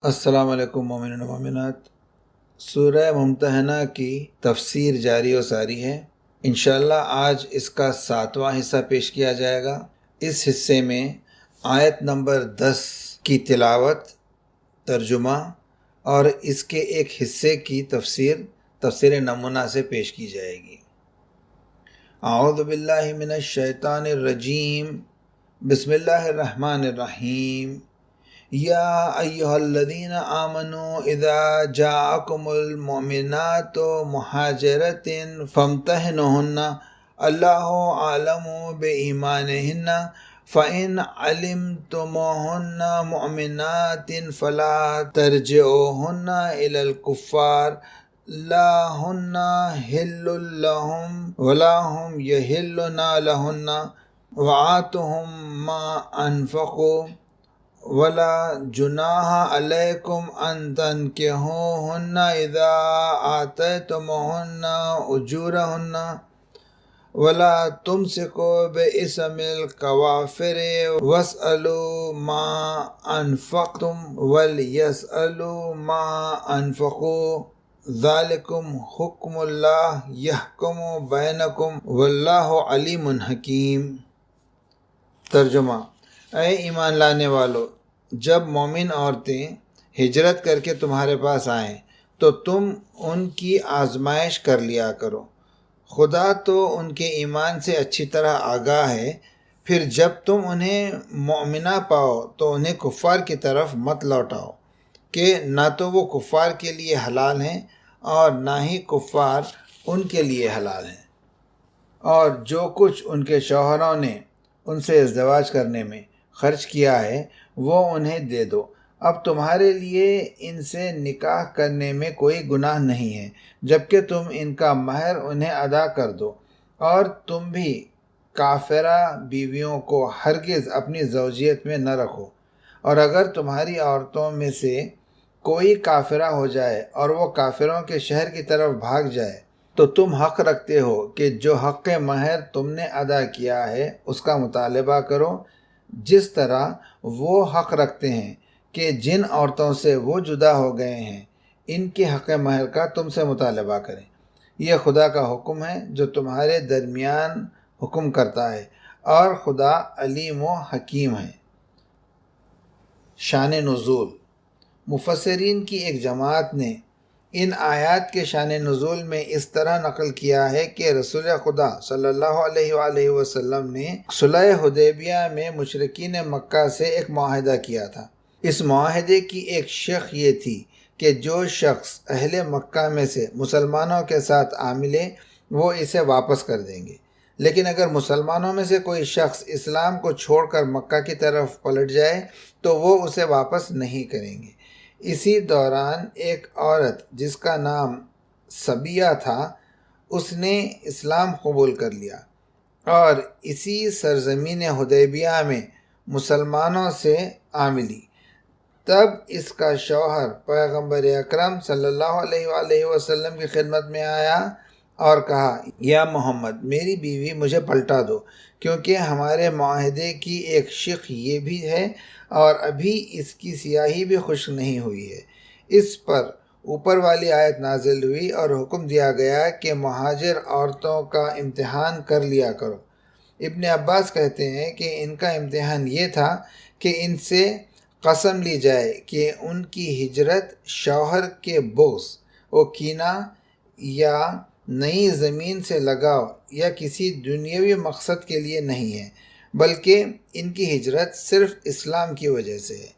السلام علیکم مومنین و مومنات۔ سورہ ممتحنہ کی تفسیر جاری و ساری ہے۔ انشاءاللہ آج اس کا 7واں حصہ پیش کیا جائے گا۔ اس حصے میں آیت نمبر 10 کی تلاوت، ترجمہ اور اس کے ایک حصے کی تفسیر نمونہ سے پیش کی جائے گی۔ اعوذ باللہ من الشیطان الرجیم، بسم اللہ الرحمن الرحیم۔ یا ایہا الذین آمنوا اذا جاءکم المؤمنات مہاجرات فامتحنوہن اللہ اعلم بایمانہن فإن علمتموہن مؤمنات فلا ترجعوہن الی الکفار لا ہن حل لہم ولا ہم یحلون لہن وآتوہم ما انفقوا ولا جناح علیکم ان تنکحوہن اذا آتیتموہن اجورہن ولا تمسکوا باسم الکوافر واسألوا ما انفقتم ولیسألوا ما انفقوا ذالکم حکم اللہ یحکم بینکم واللہ علیم حکیم۔ ترجمہ: اے ایمان لانے والو، جب مومن عورتیں ہجرت کر کے تمہارے پاس آئیں تو تم ان کی آزمائش کر لیا کرو۔ خدا تو ان کے ایمان سے اچھی طرح آگاہ ہے۔ پھر جب تم انہیں مومنہ پاؤ تو انہیں کفار کی طرف مت لوٹاؤ کہ نہ تو وہ کفار کے لیے حلال ہیں اور نہ ہی کفار ان کے لیے حلال ہیں، اور جو کچھ ان کے شوہروں نے ان سے ازدواج کرنے میں خرچ کیا ہے وہ انہیں دے دو۔ اب تمہارے لیے ان سے نکاح کرنے میں کوئی گناہ نہیں ہے جبکہ تم ان کا مہر انہیں ادا کر دو، اور تم بھی کافرہ بیویوں کو ہرگز اپنی زوجیت میں نہ رکھو۔ اور اگر تمہاری عورتوں میں سے کوئی کافرہ ہو جائے اور وہ کافروں کے شہر کی طرف بھاگ جائے تو تم حق رکھتے ہو کہ جو حق مہر تم نے ادا کیا ہے اس کا مطالبہ کرو، جس طرح وہ حق رکھتے ہیں کہ جن عورتوں سے وہ جدا ہو گئے ہیں ان کے حق مہر کا تم سے مطالبہ کریں۔ یہ خدا کا حکم ہے جو تمہارے درمیان حکم کرتا ہے، اور خدا علیم و حکیم ہے۔ شان نزول: مفسرین کی ایک جماعت نے ان آیات کے شان نزول میں اس طرح نقل کیا ہے کہ رسول خدا صلی اللہ علیہ وآلہ وسلم نے صلح حدیبیہ میں مشرکین مکہ سے ایک معاہدہ کیا تھا۔ اس معاہدے کی ایک شق یہ تھی کہ جو شخص اہل مکہ میں سے مسلمانوں کے ساتھ آ ملے وہ اسے واپس کر دیں گے، لیکن اگر مسلمانوں میں سے کوئی شخص اسلام کو چھوڑ کر مکہ کی طرف پلٹ جائے تو وہ اسے واپس نہیں کریں گے۔ اسی دوران ایک عورت جس کا نام صبیہ تھا، اس نے اسلام قبول کر لیا اور اسی سرزمین حدیبیہ میں مسلمانوں سے آ ملی۔ تب اس کا شوہر پیغمبر اکرم صلی اللہ علیہ وآلہ وسلم کی خدمت میں آیا اور کہا، یا محمد، میری بیوی مجھے پلٹا دو، کیونکہ ہمارے معاہدے کی ایک شق یہ بھی ہے اور ابھی اس کی سیاہی بھی خشک نہیں ہوئی ہے۔ اس پر اوپر والی آیت نازل ہوئی اور حکم دیا گیا کہ مہاجر عورتوں کا امتحان کر لیا کرو۔ ابن عباس کہتے ہیں کہ ان کا امتحان یہ تھا کہ ان سے قسم لی جائے کہ ان کی ہجرت شوہر کے بغض و کینہ یا نئی زمین سے لگاؤ یا کسی دنیاوی مقصد کے لیے نہیں ہے، بلکہ ان کی ہجرت صرف اسلام کی وجہ سے ہے۔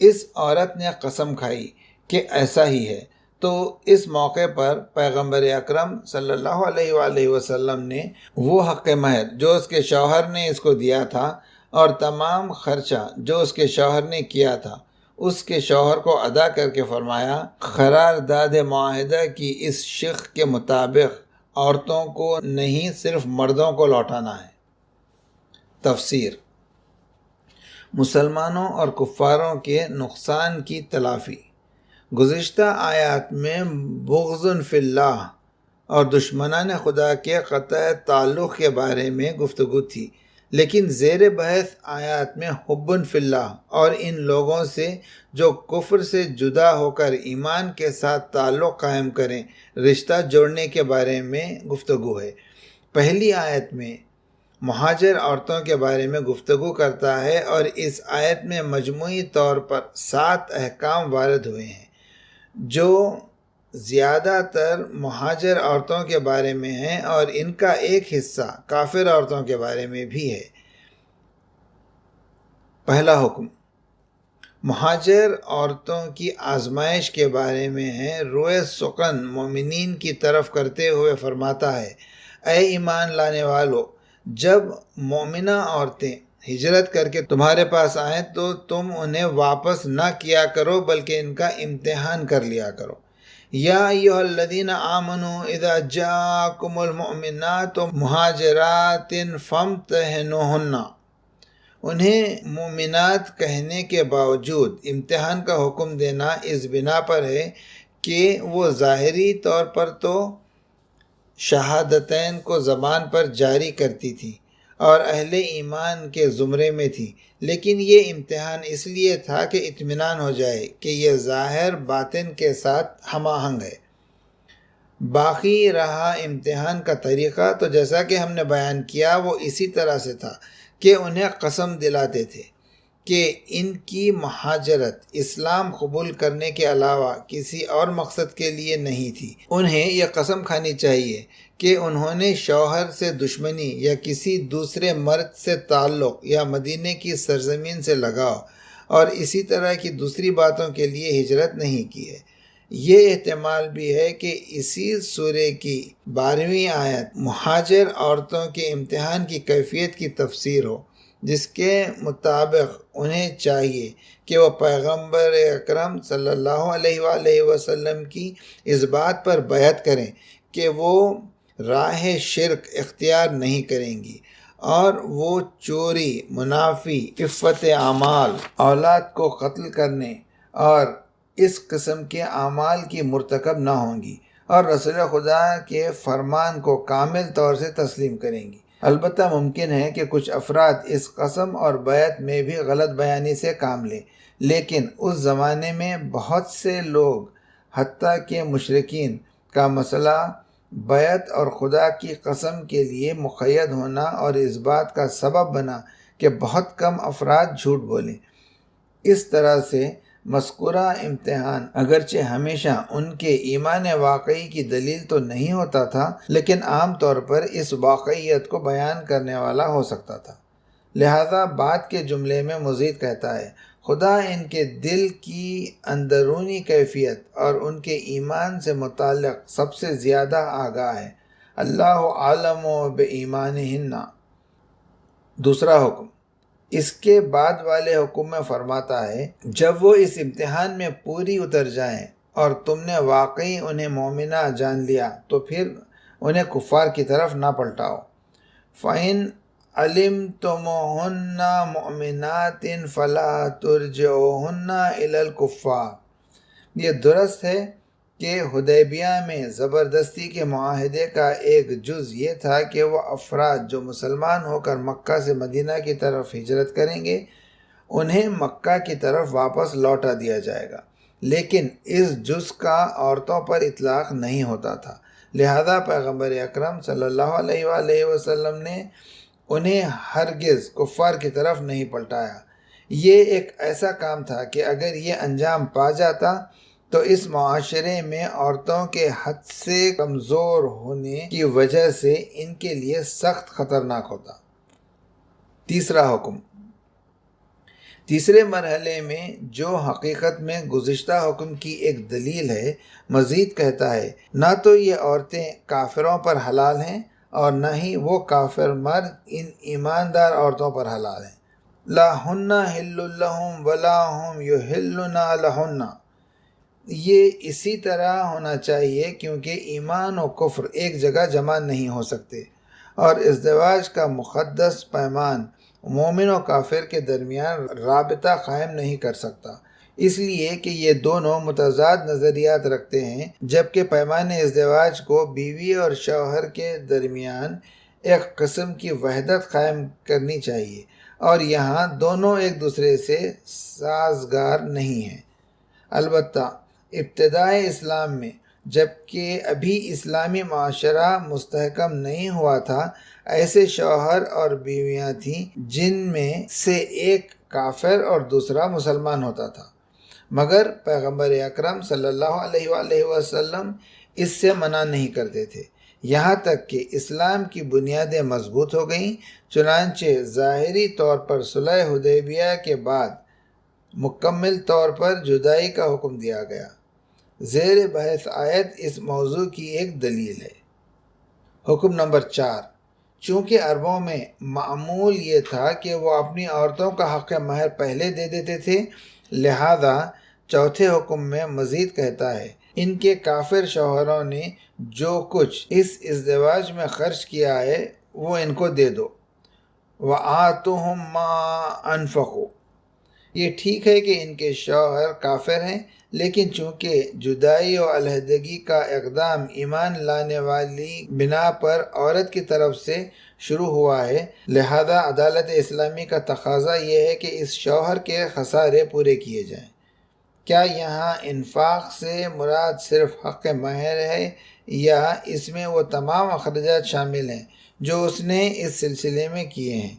اس عورت نے قسم کھائی کہ ایسا ہی ہے، تو اس موقع پر پیغمبر اکرم صلی اللہ علیہ وآلہ وسلم نے وہ حق مہر جو اس کے شوہر نے اس کو دیا تھا اور تمام خرچہ جو اس کے شوہر نے کیا تھا اس کے شوہر کو ادا کر کے فرمایا، قرارداد معاہدہ کی اس شق کے مطابق عورتوں کو نہیں صرف مردوں کو لوٹانا ہے۔ تفسیر: مسلمانوں اور کفاروں کے نقصان کی تلافی۔ گزشتہ آیات میں بغض فی اللہ اور دشمنان خدا کے قطع تعلق کے بارے میں گفتگو تھی، لیکن زیر بحث آیات میں حب فی اللہ اور ان لوگوں سے جو کفر سے جدا ہو کر ایمان کے ساتھ تعلق قائم کریں رشتہ جوڑنے کے بارے میں گفتگو ہے۔ پہلی آیت میں مہاجر عورتوں کے بارے میں گفتگو کرتا ہے اور اس آیت میں مجموعی طور پر 7 احکام وارد ہوئے ہیں جو زیادہ تر مہاجر عورتوں کے بارے میں ہیں اور ان کا ایک حصہ کافر عورتوں کے بارے میں بھی ہے۔ پہلا حکم مہاجر عورتوں کی آزمائش کے بارے میں ہے۔ روئے سخن مومنین کی طرف کرتے ہوئے فرماتا ہے، اے ایمان لانے والو، جب مومنہ عورتیں ہجرت کر کے تمہارے پاس آئیں تو تم انہیں واپس نہ کیا کرو بلکہ ان کا امتحان کر لیا کرو۔ یا ایھا الذین آمنوا اذا جاءکم المؤمنات مہاجرات فامتحنوہن، انہیں مومنات کہنے کے باوجود امتحان کا حکم دینا اس بنا پر ہے کہ وہ ظاہری طور پر تو شہادتین کو زبان پر جاری کرتی تھی اور اہل ایمان کے زمرے میں تھی، لیکن یہ امتحان اس لیے تھا کہ اطمینان ہو جائے کہ یہ ظاہر باطن کے ساتھ ہم آہنگ ہے۔ باقی رہا امتحان کا طریقہ، تو جیسا کہ ہم نے بیان کیا وہ اسی طرح سے تھا کہ انہیں قسم دلاتے تھے کہ ان کی مہاجرت اسلام قبول کرنے کے علاوہ کسی اور مقصد کے لیے نہیں تھی۔ انہیں یہ قسم کھانی چاہیے کہ انہوں نے شوہر سے دشمنی یا کسی دوسرے مرد سے تعلق یا مدینے کی سرزمین سے لگاؤ اور اسی طرح کی دوسری باتوں کے لیے ہجرت نہیں کی ہے۔ یہ احتمال بھی ہے کہ اسی سورہ کی 12ویں آیت مہاجر عورتوں کے امتحان کی کیفیت کی تفسیر ہو، جس کے مطابق انہیں چاہیے کہ وہ پیغمبر اکرم صلی اللہ علیہ وآلہ وسلم کی اس بات پر بیعت کریں کہ وہ راہ شرک اختیار نہیں کریں گی اور وہ چوری، منافی، عفت اعمال، اولاد کو قتل کرنے اور اس قسم کے اعمال کی مرتکب نہ ہوں گی اور رسول خدا کے فرمان کو کامل طور سے تسلیم کریں گی۔ البتہ ممکن ہے کہ کچھ افراد اس قسم اور بیعت میں بھی غلط بیانی سے کام لیں، لیکن اس زمانے میں بہت سے لوگ حتیٰ کہ مشرکین کا مسئلہ بیعت اور خدا کی قسم کے لیے مقید ہونا اور اس بات کا سبب بنا کہ بہت کم افراد جھوٹ بولیں۔ اس طرح سے مذکورہ امتحان اگرچہ ہمیشہ ان کے ایمان واقعی کی دلیل تو نہیں ہوتا تھا، لیکن عام طور پر اس واقعیت کو بیان کرنے والا ہو سکتا تھا۔ لہذا بعد کے جملے میں مزید کہتا ہے، خدا ان کے دل کی اندرونی کیفیت اور ان کے ایمان سے متعلق سب سے زیادہ آگاہ ہے۔ اللہ عالم بایمانہن۔ دوسرا حکم اس کے بعد والے حکم میں فرماتا ہے، جب وہ اس امتحان میں پوری اتر جائیں اور تم نے واقعی انہیں مومنہ جان لیا تو پھر انہیں کفار کی طرف نہ پلٹاؤ۔ فَإِنْ عَلِمْتُمُوهُنَّ مُؤْمِنَاتٍ فَلَا تُرْجِعُوهُنَّ إِلَى الْكُفَّارِ۔ یہ درست ہے کہ حدیبیہ میں زبردستی کے معاہدے کا ایک جز یہ تھا کہ وہ افراد جو مسلمان ہو کر مکہ سے مدینہ کی طرف ہجرت کریں گے انہیں مکہ کی طرف واپس لوٹا دیا جائے گا، لیکن اس جز کا عورتوں پر اطلاق نہیں ہوتا تھا۔ لہذا پیغمبر اکرم صلی اللہ علیہ وآلہ وسلم نے انہیں ہرگز کفار کی طرف نہیں پلٹایا۔ یہ ایک ایسا کام تھا کہ اگر یہ انجام پا جاتا تو اس معاشرے میں عورتوں کے حد سے کمزور ہونے کی وجہ سے ان کے لیے سخت خطرناک ہوتا۔ تیسرا حکم تیسرے مرحلے میں جو حقیقت میں گزشتہ حکم کی ایک دلیل ہے، مزید کہتا ہے، نہ تو یہ عورتیں کافروں پر حلال ہیں اور نہ ہی وہ کافر مرد ان ایماندار عورتوں پر حلال ہیں۔ لا ہن حل لہم ولا ہم یحلن لہن۔ یہ اسی طرح ہونا چاہیے کیونکہ ایمان و کفر ایک جگہ جمع نہیں ہو سکتے اور ازدواج کا مقدس پیمان مومن و کافر کے درمیان رابطہ قائم نہیں کر سکتا، اس لیے کہ یہ دونوں متضاد نظریات رکھتے ہیں، جبکہ پیمان ازدواج کو بیوی اور شوہر کے درمیان ایک قسم کی وحدت قائم کرنی چاہیے، اور یہاں دونوں ایک دوسرے سے سازگار نہیں ہیں۔ البتہ ابتدائے اسلام میں، جبکہ ابھی اسلامی معاشرہ مستحکم نہیں ہوا تھا، ایسے شوہر اور بیویاں تھیں جن میں سے ایک کافر اور دوسرا مسلمان ہوتا تھا، مگر پیغمبر اکرم صلی اللہ علیہ وآلہ وسلم اس سے منع نہیں کرتے تھے، یہاں تک کہ اسلام کی بنیادیں مضبوط ہو گئیں۔ چنانچہ ظاہری طور پر صلح حدیبیہ کے بعد مکمل طور پر جدائی کا حکم دیا گیا۔ زیر بحث آیت اس موضوع کی ایک دلیل ہے۔ حکم نمبر 4، چونکہ عربوں میں معمول یہ تھا کہ وہ اپنی عورتوں کا حق مہر پہلے دے دیتے تھے، لہذا چوتھے حکم میں مزید کہتا ہے، ان کے کافر شوہروں نے جو کچھ اس ازدواج میں خرچ کیا ہے وہ ان کو دے دو۔ وَآتُوهُم مَّا أَنفَقُوا۔ یہ ٹھیک ہے کہ ان کے شوہر کافر ہیں، لیکن چونکہ جدائی و علیحدگی کا اقدام ایمان لانے والی بنا پر عورت کی طرف سے شروع ہوا ہے، لہذا عدالت اسلامی کا تقاضا یہ ہے کہ اس شوہر کے خسارے پورے کیے جائیں۔ کیا یہاں انفاق سے مراد صرف حق مہر ہے، یا اس میں وہ تمام اخراجات شامل ہیں جو اس نے اس سلسلے میں کیے ہیں؟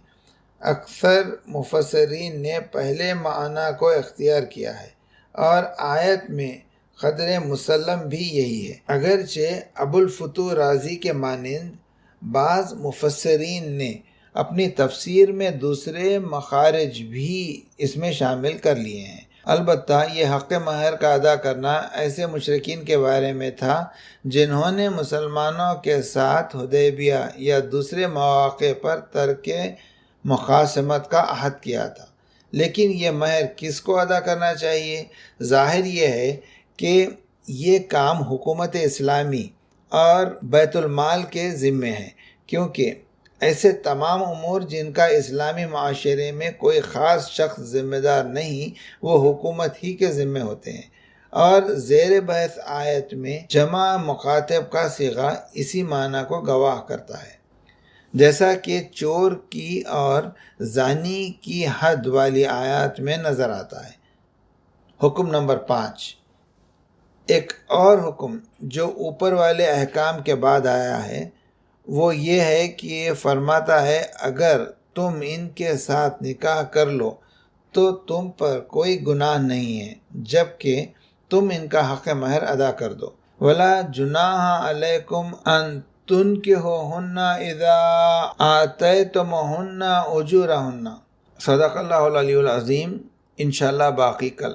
اکثر مفسرین نے پہلے معنی کو اختیار کیا ہے، اور آیت میں قدر مسلم بھی یہی ہے، اگرچہ ابوالفتوح رازی کے مانند بعض مفسرین نے اپنی تفسیر میں دوسرے مخارج بھی اس میں شامل کر لیے ہیں۔ البتہ یہ حق مہر کا ادا کرنا ایسے مشرکین کے بارے میں تھا جنہوں نے مسلمانوں کے ساتھ حدیبیہ یا دوسرے مواقع پر ترک مقاسمت کا عہد کیا تھا۔ لیکن یہ مہر کس کو ادا کرنا چاہیے؟ ظاہر یہ ہے کہ یہ کام حکومت اسلامی اور بیت المال کے ذمے ہے، کیونکہ ایسے تمام امور جن کا اسلامی معاشرے میں کوئی خاص شخص ذمہ دار نہیں، وہ حکومت ہی کے ذمے ہوتے ہیں، اور زیر بحث آیت میں جمع مخاطب کا صیغہ اسی معنی کو گواہ کرتا ہے، جیسا کہ چور کی اور زانی کی حد والی آیات میں نظر آتا ہے۔ حکم نمبر 5، ایک اور حکم جو اوپر والے احکام کے بعد آیا ہے وہ یہ ہے کہ یہ فرماتا ہے اگر تم ان کے ساتھ نکاح کر لو تو تم پر کوئی گناہ نہیں ہے جبکہ تم ان کا حق مہر ادا کر دو۔ وَلَا جُنَاحَ عَلَيْكُمْ أَن تُنكِحُوهُنَّ إِذَا آتَيْتُمُوهُنَّ أُجُورَهُنَّ۔ صدق اللہ العلی العظیم۔ انشاءاللہ باقی کل۔